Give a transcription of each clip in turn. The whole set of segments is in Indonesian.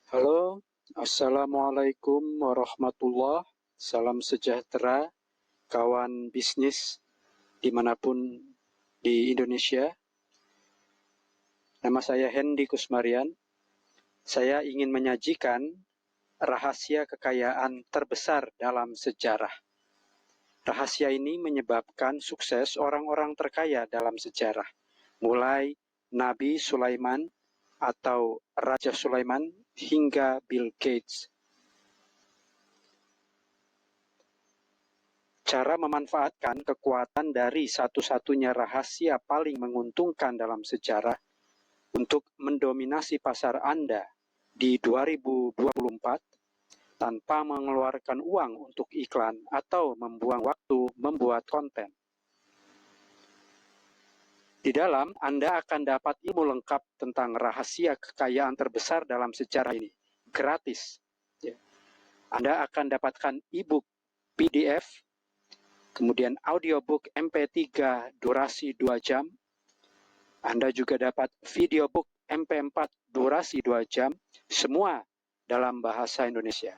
Halo, Assalamualaikum warahmatullah. Salam sejahtera, kawan bisnis dimanapun di Indonesia. Nama saya Hendy Kusmarian. Saya ingin menyajikan rahasia kekayaan terbesar dalam sejarah. Rahasia ini menyebabkan sukses orang-orang terkaya dalam sejarah, mulai Nabi Sulaiman atau Raja Sulaiman hingga Bill Gates. Cara memanfaatkan kekuatan dari satu-satunya rahasia paling menguntungkan dalam sejarah untuk mendominasi pasar Anda di 2024 tanpa mengeluarkan uang untuk iklan atau membuang waktu membuat konten. Di dalam, Anda akan dapat ilmu lengkap tentang rahasia kekayaan terbesar dalam sejarah ini, gratis. Anda akan dapatkan e-book PDF, kemudian audiobook MP3 durasi 2 jam. Anda juga dapat videobook MP4 durasi 2 jam, semua dalam bahasa Indonesia.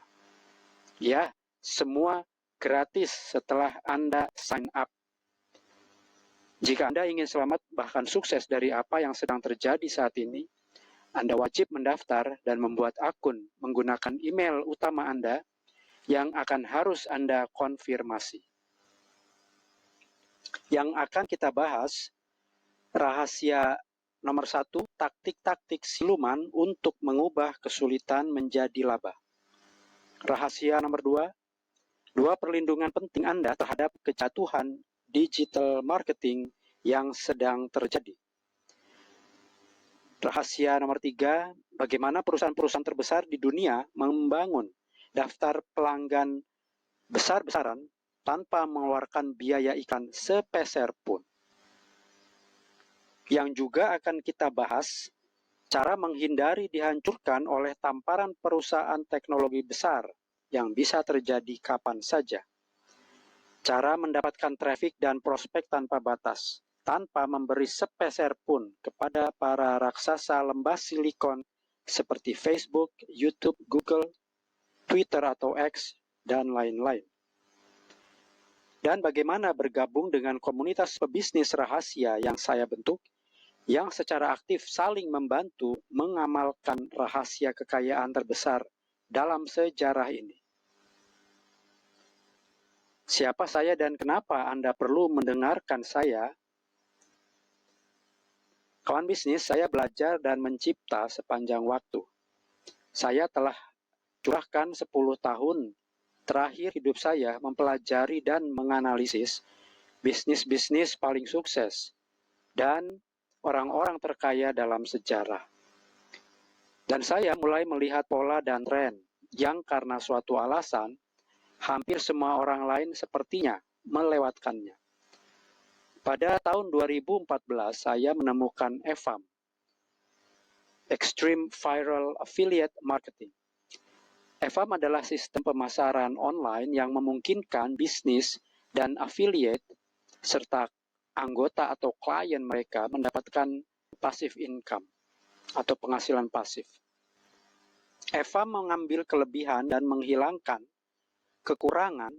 Ya, semua gratis setelah Anda sign up. Jika Anda ingin selamat bahkan sukses dari apa yang sedang terjadi saat ini, Anda wajib mendaftar dan membuat akun menggunakan email utama Anda yang akan harus Anda konfirmasi. Yang akan kita bahas, rahasia nomor 1, taktik-taktik siluman untuk mengubah kesulitan menjadi laba. Rahasia nomor 2, 2 perlindungan penting Anda terhadap kejatuhan digital marketing yang sedang terjadi. Rahasia nomor 3, bagaimana perusahaan-perusahaan terbesar di dunia membangun daftar pelanggan besar-besaran tanpa mengeluarkan biaya iklan sepeser pun. Yang juga akan kita bahas, cara menghindari dihancurkan oleh tamparan perusahaan teknologi besar yang bisa terjadi kapan saja. Cara mendapatkan traffic dan prospek tanpa batas, tanpa memberi sepeser pun kepada para raksasa lembah silikon seperti Facebook, YouTube, Google, Twitter atau X, dan lain-lain. Dan bagaimana bergabung dengan komunitas pebisnis rahasia yang saya bentuk, yang secara aktif saling membantu mengamalkan rahasia kekayaan terbesar dalam sejarah ini. Siapa saya dan kenapa Anda perlu mendengarkan saya? Kawan bisnis, saya belajar dan mencipta sepanjang waktu. Saya telah curahkan 10 tahun terakhir hidup saya mempelajari dan menganalisis bisnis-bisnis paling sukses dan orang-orang terkaya dalam sejarah. Dan saya mulai melihat pola dan tren yang karena suatu alasan hampir semua orang lain sepertinya melewatkannya. Pada tahun 2014 saya menemukan EVAM, Extreme Viral Affiliate Marketing. EVAM adalah sistem pemasaran online yang memungkinkan bisnis dan affiliate serta anggota atau klien mereka mendapatkan passive income atau penghasilan pasif. EVAM mengambil kelebihan dan menghilangkan kekurangan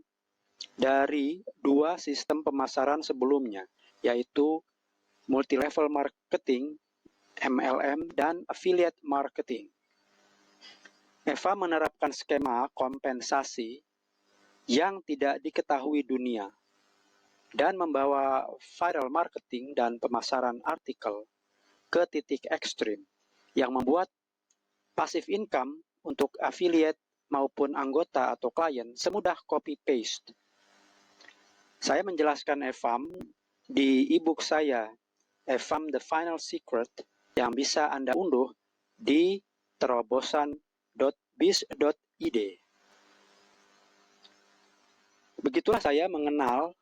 dari 2 sistem pemasaran sebelumnya, yaitu multi-level marketing, MLM, dan affiliate marketing. EVAM menerapkan skema kompensasi yang tidak diketahui dunia dan membawa viral marketing dan pemasaran artikel ke titik ekstrim yang membuat passive income untuk affiliate maupun anggota atau klien semudah copy-paste. Saya menjelaskan EVAM di e-book saya, EVAM The Final Secret, yang bisa Anda unduh di terobosan.biz.id. Begitulah saya mengenal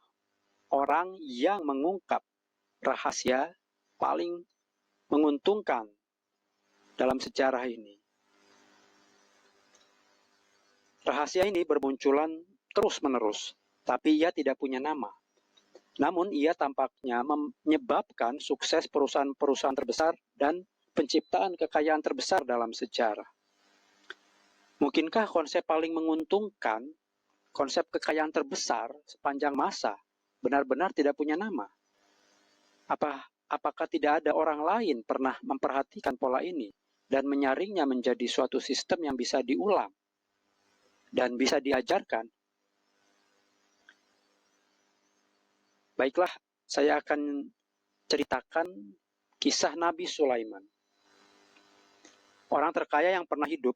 orang yang mengungkap rahasia paling menguntungkan dalam sejarah ini. Rahasia ini bermunculan terus-menerus, tapi ia tidak punya nama. Namun ia tampaknya menyebabkan sukses perusahaan-perusahaan terbesar dan penciptaan kekayaan terbesar dalam sejarah. Mungkinkah konsep paling menguntungkan, konsep kekayaan terbesar sepanjang masa, benar-benar tidak punya nama? Apakah tidak ada orang lain pernah memperhatikan pola ini dan menyaringnya menjadi suatu sistem yang bisa diulang dan bisa diajarkan? Baiklah, saya akan ceritakan kisah Nabi Sulaiman. Orang terkaya yang pernah hidup,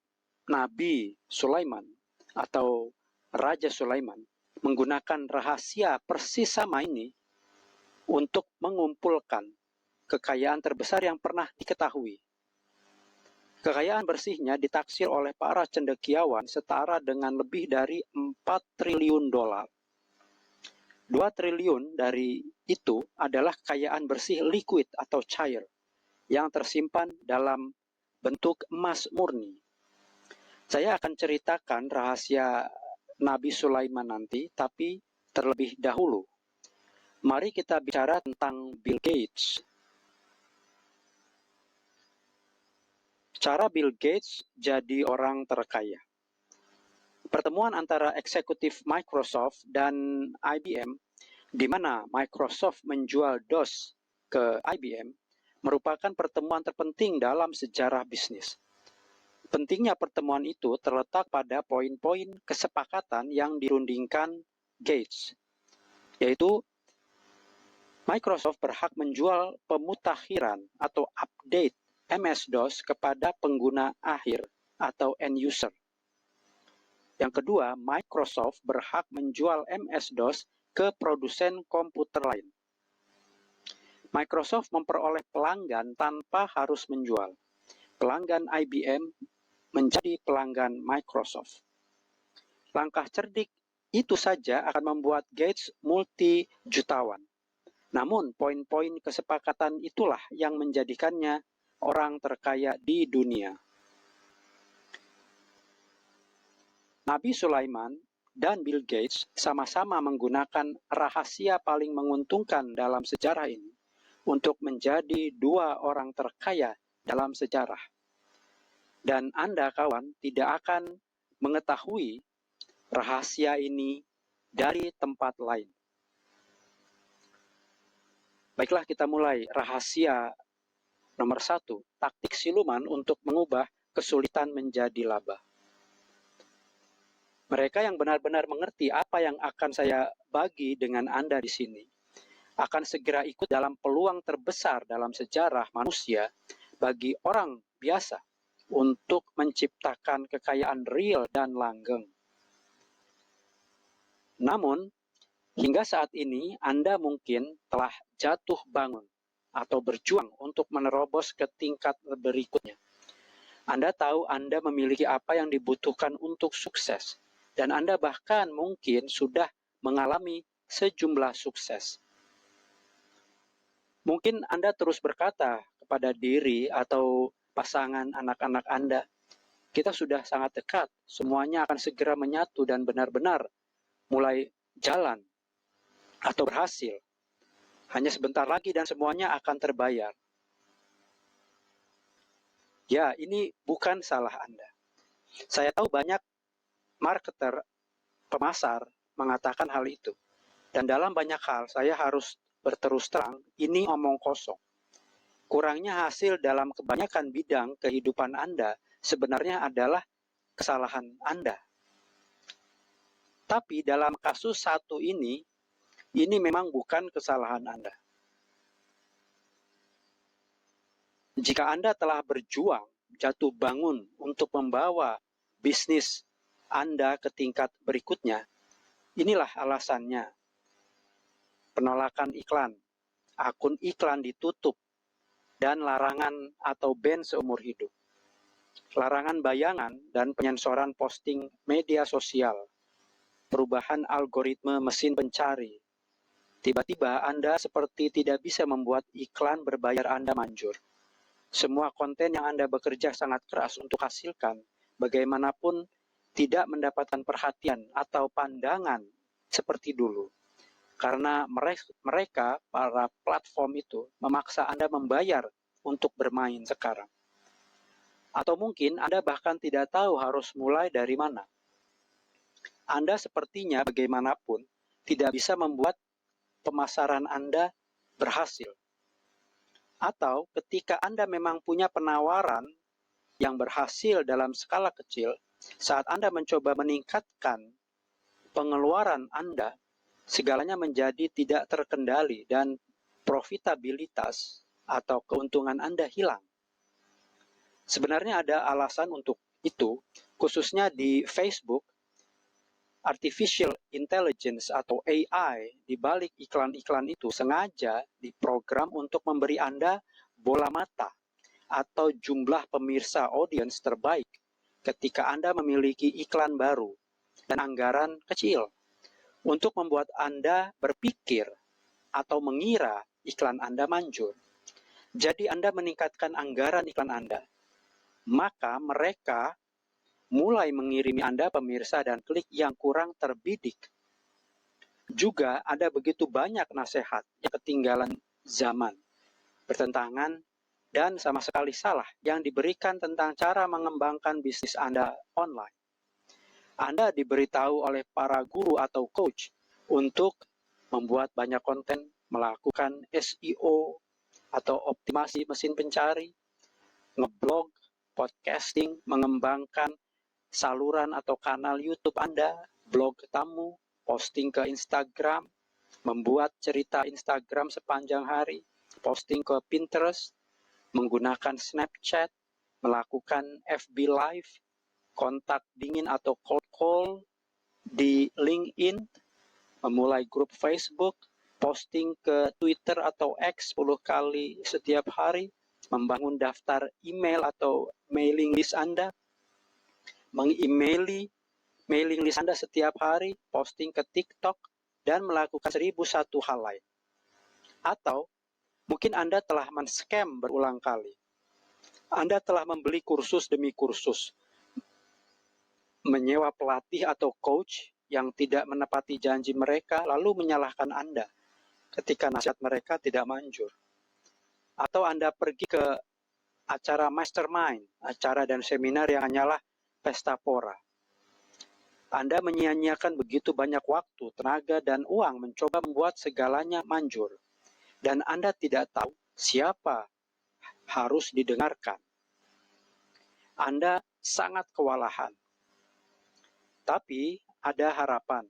Nabi Sulaiman atau Raja Sulaiman, menggunakan rahasia persis sama ini untuk mengumpulkan kekayaan terbesar yang pernah diketahui. Kekayaan bersihnya ditaksir oleh para cendekiawan setara dengan lebih dari 4 triliun dolar. 2 triliun dari itu adalah kekayaan bersih liquid atau cair yang tersimpan dalam bentuk emas murni. Saya akan ceritakan rahasia Nabi Sulaiman nanti, tapi terlebih dahulu, mari kita bicara tentang Bill Gates. Cara Bill Gates jadi orang terkaya. Pertemuan antara eksekutif Microsoft dan IBM, di mana Microsoft menjual DOS ke IBM, merupakan pertemuan terpenting dalam sejarah bisnis. Pentingnya pertemuan itu terletak pada poin-poin kesepakatan yang dirundingkan Gates, yaitu Microsoft berhak menjual pemutakhiran atau update MS-DOS kepada pengguna akhir atau end user. Yang kedua, Microsoft berhak menjual MS-DOS ke produsen komputer lain. Microsoft memperoleh pelanggan tanpa harus menjual. Pelanggan IBM menjadi pelanggan Microsoft. Langkah cerdik itu saja akan membuat Gates multi-jutawan. Namun, poin-poin kesepakatan itulah yang menjadikannya orang terkaya di dunia. Nabi Sulaiman dan Bill Gates sama-sama menggunakan rahasia paling menguntungkan dalam sejarah ini untuk menjadi 2 orang terkaya dalam sejarah. Dan Anda, kawan, tidak akan mengetahui rahasia ini dari tempat lain. Baiklah, kita mulai. Rahasia nomor 1, taktik siluman untuk mengubah kesulitan menjadi laba. Mereka yang benar-benar mengerti apa yang akan saya bagi dengan Anda di sini akan segera ikut dalam peluang terbesar dalam sejarah manusia bagi orang biasa untuk menciptakan kekayaan real dan langgeng. Namun, hingga saat ini Anda mungkin telah jatuh bangun atau berjuang untuk menerobos ke tingkat berikutnya. Anda tahu Anda memiliki apa yang dibutuhkan untuk sukses, dan Anda bahkan mungkin sudah mengalami sejumlah sukses. Mungkin Anda terus berkata kepada diri atau pasangan anak-anak Anda, kita sudah sangat dekat, semuanya akan segera menyatu dan benar-benar mulai jalan atau berhasil. Hanya sebentar lagi dan semuanya akan terbayar. Ya, ini bukan salah Anda. Saya tahu banyak marketer, pemasar mengatakan hal itu. Dan dalam banyak hal saya harus berterus terang, ini omong kosong. Kurangnya hasil dalam kebanyakan bidang kehidupan Anda sebenarnya adalah kesalahan Anda. Tapi dalam kasus satu ini memang bukan kesalahan Anda. Jika Anda telah berjuang, jatuh bangun untuk membawa bisnis Anda ke tingkat berikutnya, inilah alasannya. Penolakan iklan, akun iklan ditutup, dan larangan atau ban seumur hidup. Larangan bayangan dan penyensoran posting media sosial. Perubahan algoritma mesin pencari. Tiba-tiba Anda seperti tidak bisa membuat iklan berbayar Anda manjur. Semua konten yang Anda bekerja sangat keras untuk hasilkan, bagaimanapun tidak mendapatkan perhatian atau pandangan seperti dulu. Karena mereka, para platform itu, memaksa Anda membayar untuk bermain sekarang. Atau mungkin Anda bahkan tidak tahu harus mulai dari mana. Anda sepertinya bagaimanapun tidak bisa membuat pemasaran Anda berhasil. Atau ketika Anda memang punya penawaran yang berhasil dalam skala kecil, saat Anda mencoba meningkatkan pengeluaran Anda, segalanya menjadi tidak terkendali dan profitabilitas atau keuntungan Anda hilang. Sebenarnya ada alasan untuk itu, khususnya di Facebook. Artificial Intelligence atau AI di balik iklan-iklan itu sengaja diprogram untuk memberi Anda bola mata atau jumlah pemirsa audiens terbaik ketika Anda memiliki iklan baru dan anggaran kecil untuk membuat Anda berpikir atau mengira iklan Anda manjur. Jadi Anda meningkatkan anggaran iklan Anda, maka mereka mulai mengirimi Anda pemirsa dan klik yang kurang terbidik. Juga ada begitu banyak nasihat yang ketinggalan zaman, bertentangan, dan sama sekali salah yang diberikan tentang cara mengembangkan bisnis Anda online. Anda diberitahu oleh para guru atau coach untuk membuat banyak konten, melakukan SEO atau optimasi mesin pencari, ngeblog, podcasting, mengembangkan saluran atau kanal YouTube Anda, blog tamu, posting ke Instagram, membuat cerita Instagram sepanjang hari, posting ke Pinterest, menggunakan Snapchat, melakukan FB Live, kontak dingin atau cold call di LinkedIn, memulai grup Facebook, posting ke Twitter atau X 10 kali setiap hari, membangun daftar email atau mailing list Anda, meng-emaili mailing list Anda setiap hari, posting ke TikTok, dan melakukan 1001 hal lain. Atau mungkin Anda telah men-scam berulang kali. Anda telah membeli kursus demi kursus, menyewa pelatih atau coach yang tidak menepati janji mereka, lalu menyalahkan Anda ketika nasihat mereka tidak manjur. Atau Anda pergi ke acara mastermind, acara dan seminar yang hanyalah pesta pora. Anda menyia-nyiakan begitu banyak waktu, tenaga, dan uang mencoba membuat segalanya manjur. Dan Anda tidak tahu siapa harus didengarkan. Anda sangat kewalahan. Tapi ada harapan.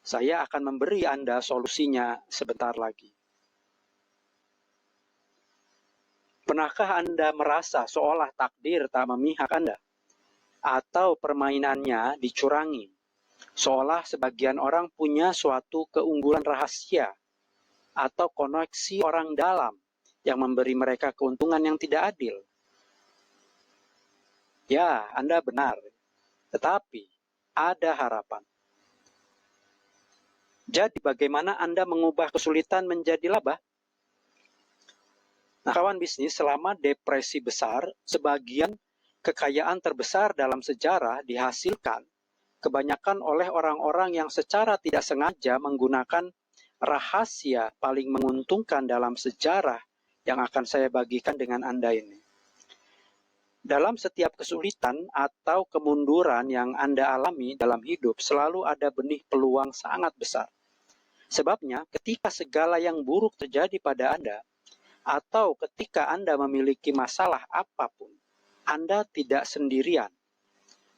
Saya akan memberi Anda solusinya sebentar lagi. Pernahkah Anda merasa seolah takdir tak memihak Anda? Atau permainannya dicurangi, seolah sebagian orang punya suatu keunggulan rahasia atau koneksi orang dalam yang memberi mereka keuntungan yang tidak adil? Ya, Anda benar. Tetapi ada harapan. Jadi bagaimana Anda mengubah kesulitan menjadi laba? Nah, kawan bisnis, selama depresi besar, sebagian kekayaan terbesar dalam sejarah dihasilkan kebanyakan oleh orang-orang yang secara tidak sengaja menggunakan rahasia paling menguntungkan dalam sejarah yang akan saya bagikan dengan Anda ini. Dalam setiap kesulitan atau kemunduran yang Anda alami dalam hidup, selalu ada benih peluang sangat besar. Sebabnya, ketika segala yang buruk terjadi pada Anda, atau ketika Anda memiliki masalah apapun, Anda tidak sendirian.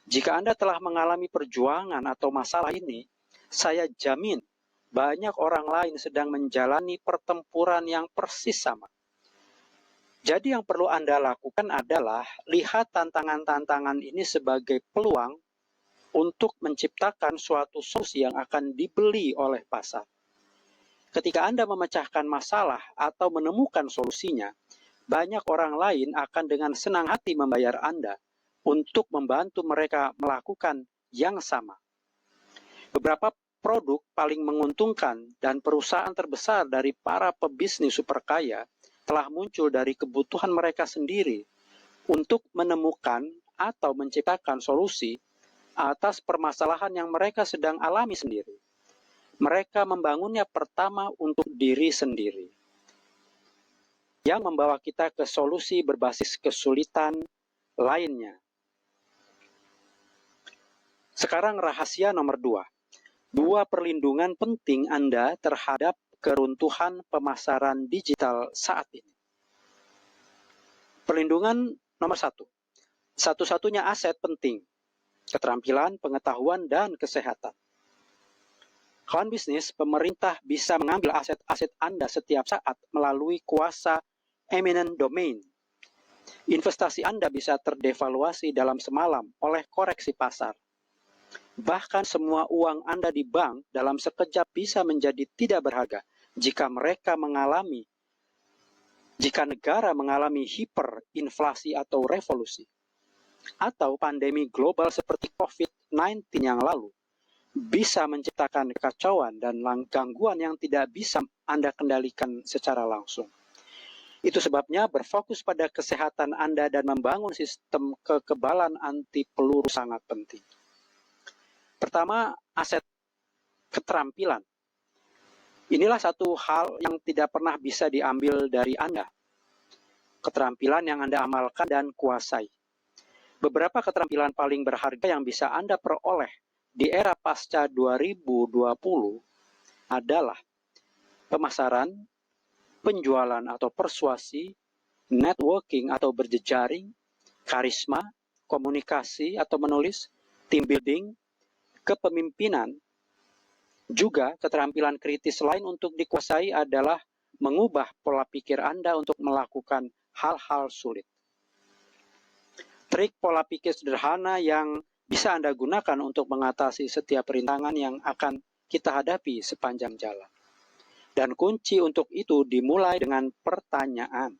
Jika Anda telah mengalami perjuangan atau masalah ini, saya jamin banyak orang lain sedang menjalani pertempuran yang persis sama. Jadi yang perlu Anda lakukan adalah lihat tantangan-tantangan ini sebagai peluang untuk menciptakan suatu solusi yang akan dibeli oleh pasar. Ketika Anda memecahkan masalah atau menemukan solusinya, banyak orang lain akan dengan senang hati membayar Anda untuk membantu mereka melakukan yang sama. Beberapa produk paling menguntungkan dan perusahaan terbesar dari para pebisnis super kaya telah muncul dari kebutuhan mereka sendiri untuk menemukan atau menciptakan solusi atas permasalahan yang mereka sedang alami sendiri. Mereka membangunnya pertama untuk diri sendiri, yang membawa kita ke solusi berbasis kesulitan lainnya. Sekarang rahasia nomor 2. 2 perlindungan penting Anda terhadap keruntuhan pemasaran digital saat ini. Perlindungan nomor 1. Satu-satunya aset penting, keterampilan, pengetahuan, dan kesehatan. Kawan bisnis, pemerintah bisa mengambil aset-aset Anda setiap saat melalui kuasa eminent domain. Investasi Anda bisa terdevaluasi dalam semalam oleh koreksi pasar. Bahkan semua uang Anda di bank dalam sekejap bisa menjadi tidak berharga jika negara mengalami hiperinflasi atau revolusi. Atau pandemi global seperti COVID-19 yang lalu bisa menciptakan kekacauan dan gangguan yang tidak bisa Anda kendalikan secara langsung. Itu sebabnya berfokus pada kesehatan Anda dan membangun sistem kekebalan anti peluru sangat penting. Pertama, aset keterampilan. Inilah satu hal yang tidak pernah bisa diambil dari Anda. Keterampilan yang Anda amalkan dan kuasai. Beberapa keterampilan paling berharga yang bisa Anda peroleh di era pasca 2020 adalah pemasaran, penjualan atau persuasi, networking atau berjejaring, karisma, komunikasi atau menulis, team building, kepemimpinan. Juga keterampilan kritis lain untuk dikuasai adalah mengubah pola pikir Anda untuk melakukan hal-hal sulit. Trik pola pikir sederhana yang bisa Anda gunakan untuk mengatasi setiap rintangan yang akan kita hadapi sepanjang jalan. Dan kunci untuk itu dimulai dengan pertanyaan.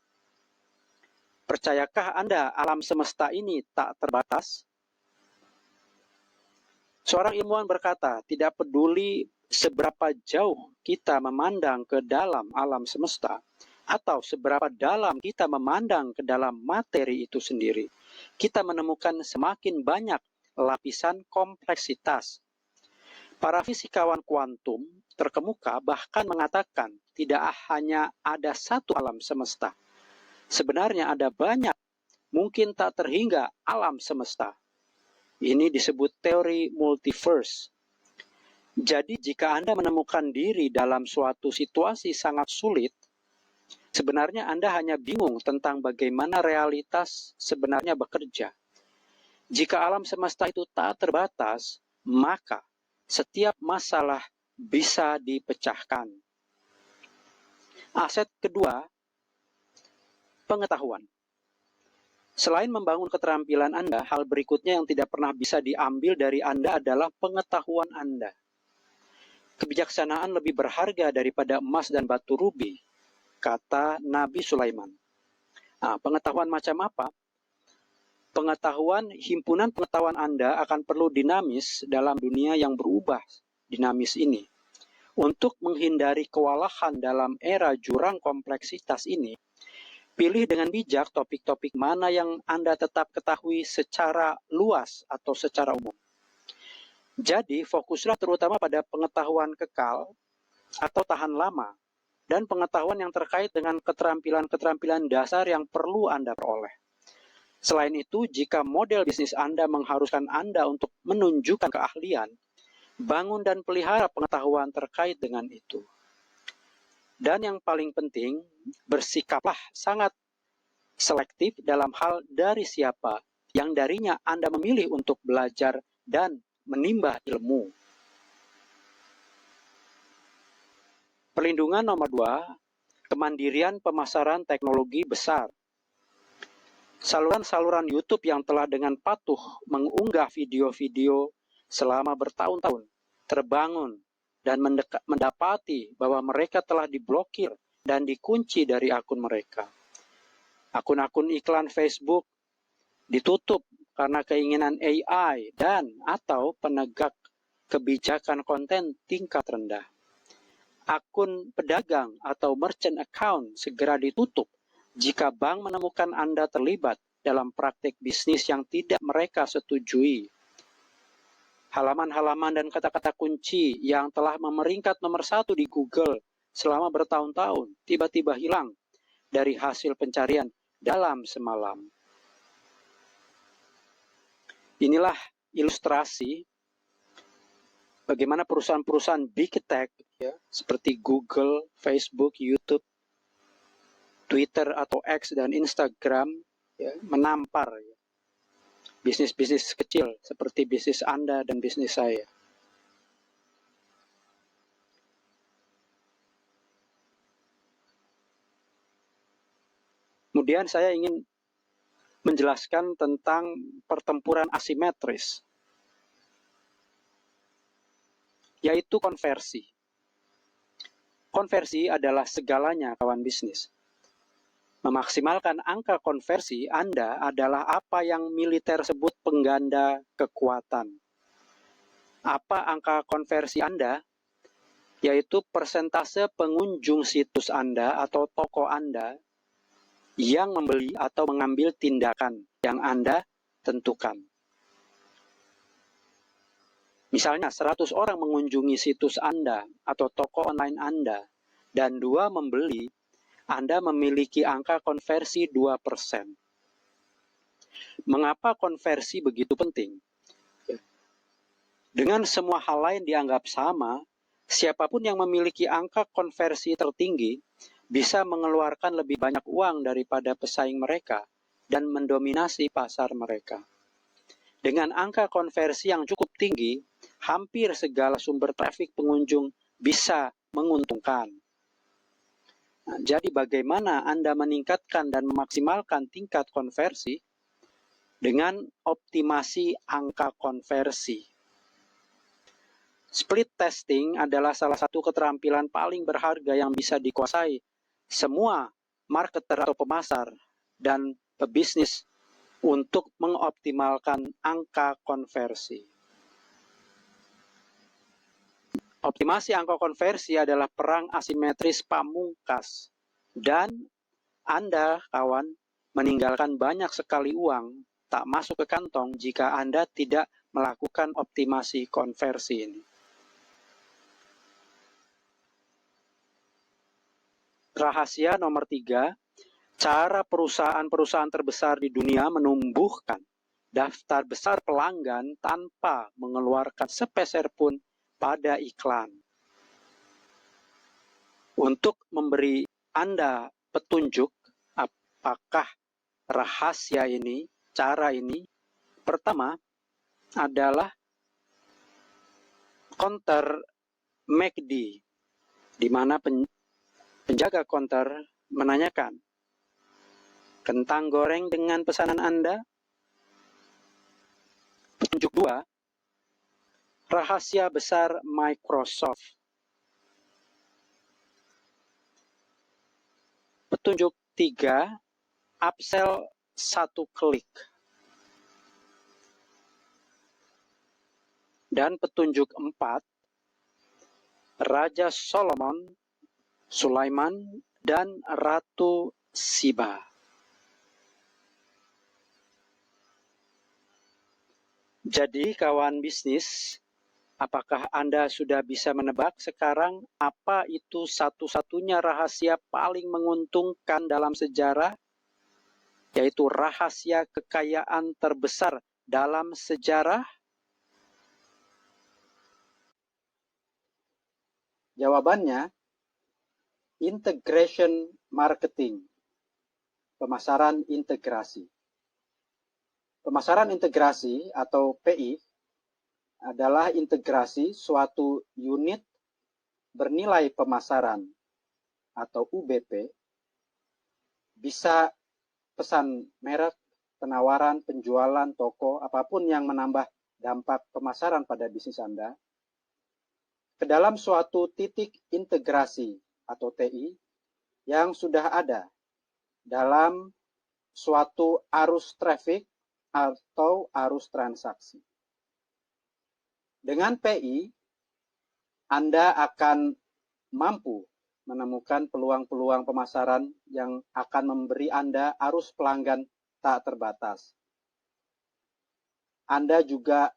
Percayakah Anda alam semesta ini tak terbatas? Seorang ilmuwan berkata, tidak peduli seberapa jauh kita memandang ke dalam alam semesta, atau seberapa dalam kita memandang ke dalam materi itu sendiri, kita menemukan semakin banyak lapisan kompleksitas. Para fisikawan kuantum terkemuka bahkan mengatakan tidak hanya ada satu alam semesta. Sebenarnya ada banyak, mungkin tak terhingga alam semesta. Ini disebut teori multiverse. Jadi jika Anda menemukan diri dalam suatu situasi sangat sulit, sebenarnya Anda hanya bingung tentang bagaimana realitas sebenarnya bekerja. Jika alam semesta itu tak terbatas, maka setiap masalah bisa dipecahkan. Aset kedua, pengetahuan. Selain membangun keterampilan Anda, hal berikutnya yang tidak pernah bisa diambil dari Anda adalah pengetahuan Anda. Kebijaksanaan lebih berharga daripada emas dan batu rubi, kata Nabi Sulaiman. Nah, pengetahuan macam apa? Himpunan pengetahuan Anda akan perlu dinamis dalam dunia yang berubah dinamis ini. Untuk menghindari kewalahan dalam era jurang kompleksitas ini, pilih dengan bijak topik-topik mana yang Anda tetap ketahui secara luas atau secara umum. Jadi, fokuslah terutama pada pengetahuan kekal atau tahan lama, dan pengetahuan yang terkait dengan keterampilan-keterampilan dasar yang perlu Anda peroleh. Selain itu, jika model bisnis Anda mengharuskan Anda untuk menunjukkan keahlian, bangun dan pelihara pengetahuan terkait dengan itu. Dan yang paling penting, bersikaplah sangat selektif dalam hal dari siapa yang darinya Anda memilih untuk belajar dan menimba ilmu. Perlindungan nomor 2, kemandirian pemasaran teknologi besar. Saluran-saluran YouTube yang telah dengan patuh mengunggah video-video selama bertahun-tahun terbangun dan mendapati bahwa mereka telah diblokir dan dikunci dari akun mereka. Akun-akun iklan Facebook ditutup karena keinginan AI dan atau penegak kebijakan konten tingkat rendah. Akun pedagang atau merchant account segera ditutup jika bank menemukan Anda terlibat dalam praktik bisnis yang tidak mereka setujui. Halaman-halaman dan kata-kata kunci yang telah memeringkat nomor 1 di Google selama bertahun-tahun tiba-tiba hilang dari hasil pencarian dalam semalam. Inilah ilustrasi bagaimana perusahaan-perusahaan big tech ya, seperti Google, Facebook, YouTube, Twitter atau X dan Instagram ya, menampar ya, bisnis-bisnis kecil seperti bisnis Anda dan bisnis saya. Kemudian saya ingin menjelaskan tentang pertempuran asimetris, yaitu konversi. Konversi adalah segalanya kawan bisnis. Memaksimalkan angka konversi Anda adalah apa yang militer sebut pengganda kekuatan. Apa angka konversi Anda? Yaitu persentase pengunjung situs Anda atau toko Anda yang membeli atau mengambil tindakan yang Anda tentukan. Misalnya 100 orang mengunjungi situs Anda atau toko online Anda dan 2 membeli, Anda memiliki angka konversi 2%. Mengapa konversi begitu penting? Dengan semua hal lain dianggap sama, siapapun yang memiliki angka konversi tertinggi bisa mengeluarkan lebih banyak uang daripada pesaing mereka dan mendominasi pasar mereka. Dengan angka konversi yang cukup tinggi, hampir segala sumber trafik pengunjung bisa menguntungkan. Nah, jadi bagaimana Anda meningkatkan dan memaksimalkan tingkat konversi? Dengan optimasi angka konversi. Split testing adalah salah satu keterampilan paling berharga yang bisa dikuasai semua marketer atau pemasar dan pebisnis untuk mengoptimalkan angka konversi. Optimasi angka konversi adalah perang asimetris pamungkas dan Anda, kawan, meninggalkan banyak sekali uang tak masuk ke kantong jika Anda tidak melakukan optimasi konversi ini. Rahasia nomor 3, cara perusahaan-perusahaan terbesar di dunia menumbuhkan daftar besar pelanggan tanpa mengeluarkan sepeser pun pada iklan. Untuk memberi Anda petunjuk apakah rahasia ini, cara ini, pertama adalah counter McD, di mana penjaga counter menanyakan, kentang goreng dengan pesanan Anda? Petunjuk 2, rahasia besar Microsoft. Petunjuk 3, upsell 1 klik. Dan petunjuk 4, Raja Sulaiman, dan Ratu Siba. Jadi kawan bisnis, apakah Anda sudah bisa menebak sekarang apa itu satu-satunya rahasia paling menguntungkan dalam sejarah? Yaitu rahasia kekayaan terbesar dalam sejarah? Jawabannya, integration marketing, pemasaran integrasi. Pemasaran integrasi atau PI adalah integrasi suatu unit bernilai pemasaran atau UBP, bisa pesan merek, penawaran, penjualan, toko, apapun yang menambah dampak pemasaran pada bisnis Anda, ke dalam suatu titik integrasi atau TI yang sudah ada dalam suatu arus traffic atau arus transaksi. Dengan PI, Anda akan mampu menemukan peluang-peluang pemasaran yang akan memberi Anda arus pelanggan tak terbatas. Anda juga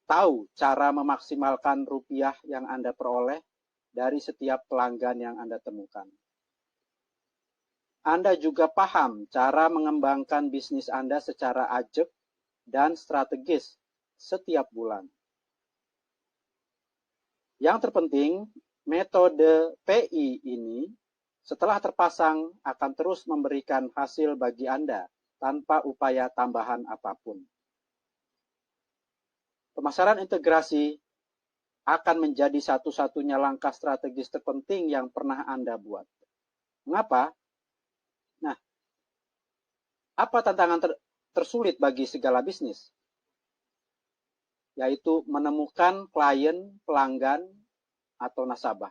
tahu cara memaksimalkan rupiah yang Anda peroleh dari setiap pelanggan yang Anda temukan. Anda juga paham cara mengembangkan bisnis Anda secara ajak dan strategis setiap bulan. Yang terpenting, metode PI ini setelah terpasang akan terus memberikan hasil bagi Anda tanpa upaya tambahan apapun. Pemasaran integrasi akan menjadi satu-satunya langkah strategis terpenting yang pernah Anda buat. Mengapa? Nah, apa tantangan tersulit bagi segala bisnis? Yaitu menemukan klien, pelanggan, atau nasabah.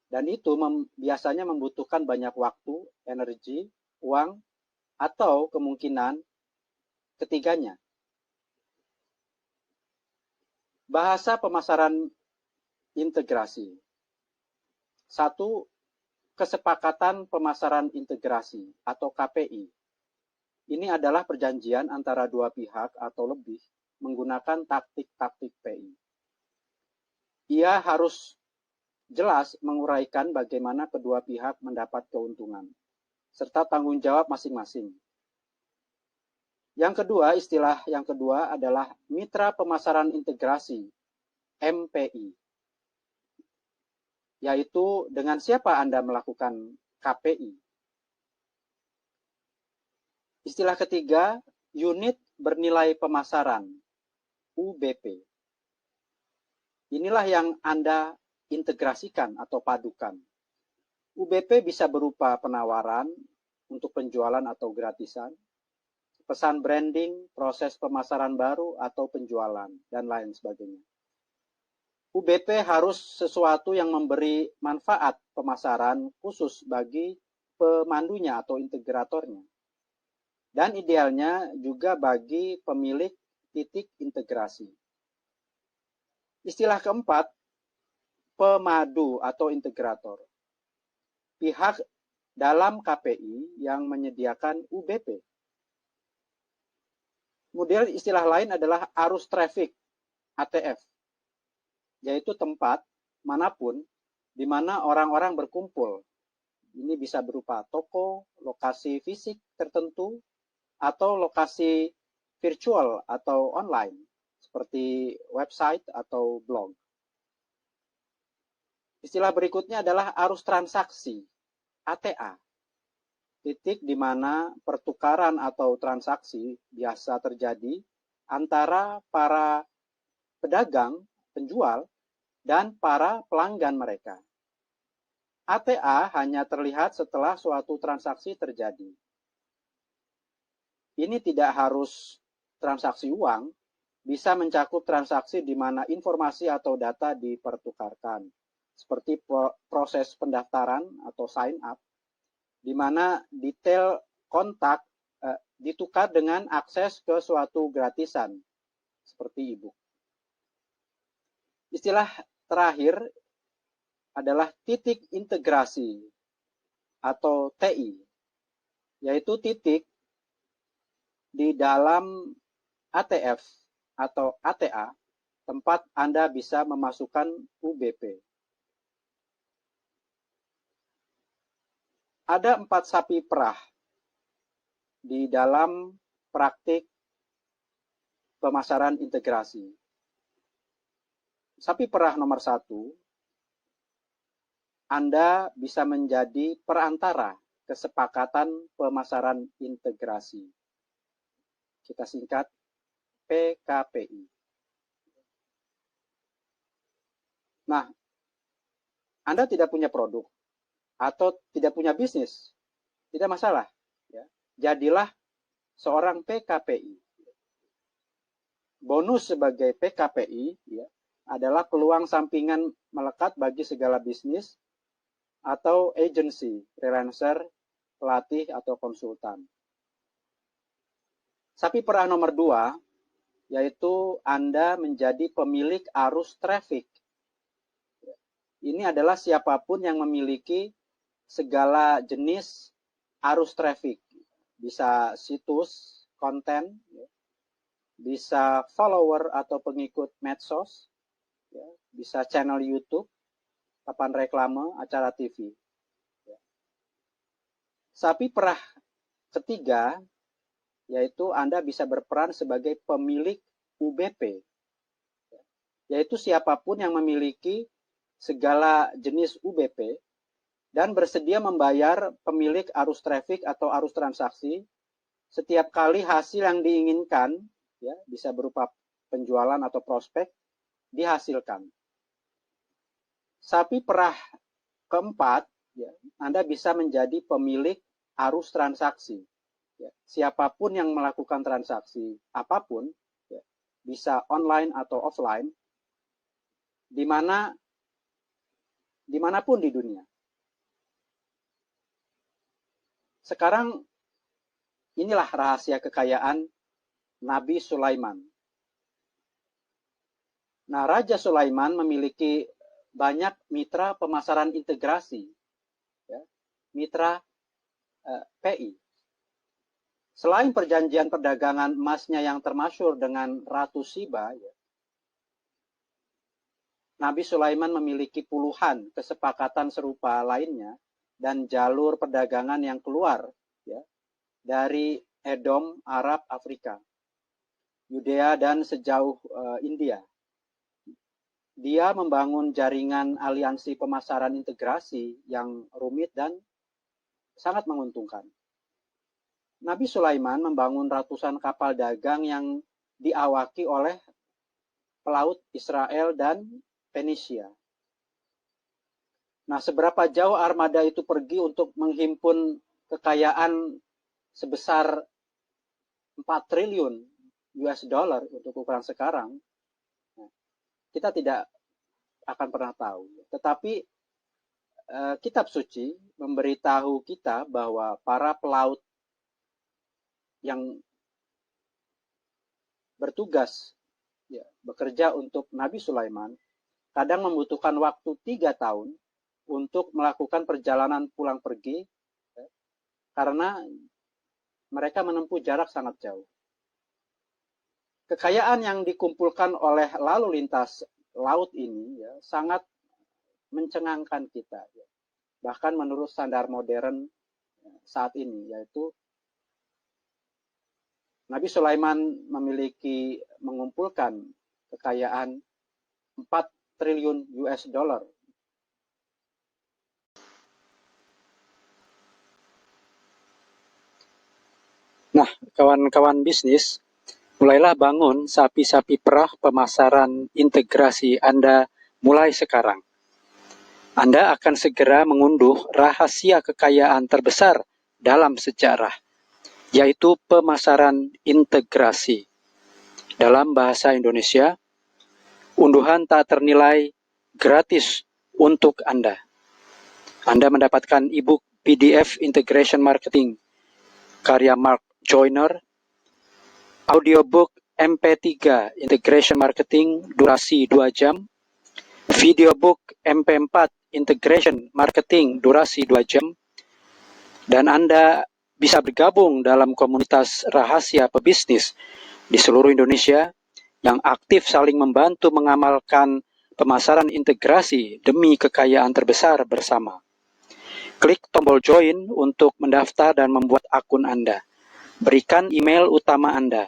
Dan itu biasanya membutuhkan banyak waktu, energi, uang, atau kemungkinan ketiganya. Bahasa pemasaran integrasi. 1. Kesepakatan pemasaran integrasi atau KPI. Ini adalah perjanjian antara dua pihak atau lebih menggunakan taktik-taktik PI. Ia harus jelas menguraikan bagaimana kedua pihak mendapat keuntungan, serta tanggung jawab masing-masing. Yang kedua, istilah yang kedua adalah mitra pemasaran integrasi, MPI. Yaitu dengan siapa Anda melakukan KPI. Istilah ketiga, unit bernilai pemasaran, UBP. Inilah yang Anda integrasikan atau padukan. UBP bisa berupa penawaran untuk penjualan atau gratisan, pesan branding, proses pemasaran baru atau penjualan, dan lain sebagainya. UBP harus sesuatu yang memberi manfaat pemasaran khusus bagi pemandunya atau integratornya. Dan idealnya juga bagi pemilik titik integrasi. Istilah keempat, pemadu atau integrator. Pihak dalam KPI yang menyediakan UBP. Kemudian istilah lain adalah arus traffic, ATF. Yaitu tempat manapun di mana orang-orang berkumpul. Ini bisa berupa toko, lokasi fisik tertentu, atau lokasi virtual atau online, seperti website atau blog. Istilah berikutnya adalah arus transaksi, ATA. Titik di mana pertukaran atau transaksi biasa terjadi antara para pedagang, penjual, dan para pelanggan mereka. ATA hanya terlihat setelah suatu transaksi terjadi. Ini tidak harus transaksi uang, bisa mencakup transaksi di mana informasi atau data dipertukarkan, seperti proses pendaftaran atau sign up, di mana detail kontak ditukar dengan akses ke suatu gratisan, seperti e-book. Istilah terakhir adalah titik integrasi atau TI, yaitu titik di dalam ATF atau ATA, tempat Anda bisa memasukkan UBP. Ada 4 sapi perah di dalam praktik pemasaran integrasi. Sapi perah nomor 1, Anda bisa menjadi perantara kesepakatan pemasaran integrasi. Kita singkat PKPI. Nah, Anda tidak punya produk atau tidak punya bisnis, tidak masalah. Ya. Jadilah seorang PKPI. Bonus sebagai PKPI ya, adalah peluang sampingan melekat bagi segala bisnis atau agensi, freelancer, pelatih, atau konsultan. Sapi perah nomor 2, yaitu Anda menjadi pemilik arus traffic. Ini adalah siapapun yang memiliki segala jenis arus traffic. Bisa situs, konten, bisa follower atau pengikut medsos, bisa channel YouTube, papan reklame, acara TV. Sapi perah ketiga, yaitu Anda bisa berperan sebagai pemilik UBP, yaitu siapapun yang memiliki segala jenis UBP dan bersedia membayar pemilik arus traffic atau arus transaksi setiap kali hasil yang diinginkan, ya, bisa berupa penjualan atau prospek, dihasilkan. Sapi perah keempat, ya, Anda bisa menjadi pemilik arus transaksi. Ya, siapapun yang melakukan transaksi apapun, ya, bisa online atau offline, dimanapun di dunia. Sekarang inilah rahasia kekayaan Nabi Sulaiman. Nah, Raja Sulaiman memiliki banyak mitra pemasaran integrasi, ya, mitra PI. Selain perjanjian perdagangan emasnya yang termasyhur dengan Ratu Siba, ya, Nabi Sulaiman memiliki puluhan kesepakatan serupa lainnya dan jalur perdagangan yang keluar, ya, dari Edom, Arab, Afrika, Yudea, dan sejauh India. Dia membangun jaringan aliansi pemasaran integrasi yang rumit dan sangat menguntungkan. Nabi Sulaiman membangun ratusan kapal dagang yang diawaki oleh pelaut Israel dan Fenisia. Nah, seberapa jauh armada itu pergi untuk menghimpun kekayaan sebesar 4 triliun US dollar untuk ukuran sekarang, kita tidak akan pernah tahu. Tetapi kitab suci memberitahu kita bahwa para pelaut yang bertugas, ya, bekerja untuk Nabi Sulaiman kadang membutuhkan waktu 3 tahun untuk melakukan perjalanan pulang pergi, ya, karena mereka menempuh jarak sangat jauh. Kekayaan yang dikumpulkan oleh lalu lintas laut ini, ya, sangat mencengangkan kita, ya. Bahkan menurut standar modern saat ini, yaitu Nabi Sulaiman mengumpulkan kekayaan 4 triliun US dollar. Nah, kawan-kawan bisnis, mulailah bangun sapi-sapi perah pemasaran integrasi Anda mulai sekarang. Anda akan segera mengunduh rahasia kekayaan terbesar dalam sejarah, yaitu pemasaran integrasi. Dalam bahasa Indonesia, unduhan tak ternilai gratis untuk Anda. Anda mendapatkan e-book PDF Integration Marketing karya Mark Joyner, audiobook MP3 Integration Marketing durasi 2 jam, videobook MP4 Integration Marketing durasi 2 jam, dan Anda bisa bergabung dalam komunitas rahasia pebisnis di seluruh Indonesia yang aktif saling membantu mengamalkan pemasaran integrasi demi kekayaan terbesar bersama. Klik tombol join untuk mendaftar dan membuat akun Anda. Berikan email utama Anda.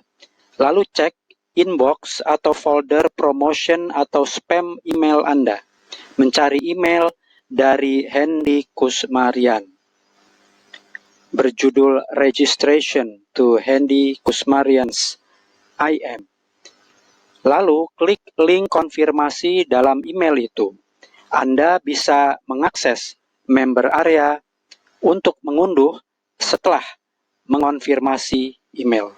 Lalu cek inbox atau folder promotion atau spam email Anda. Mencari email dari Hendy Kusmarian berjudul Registration to Hendy Kusmarian's IM. Lalu klik link konfirmasi dalam email itu. Anda bisa mengakses member area untuk mengunduh setelah mengonfirmasi email.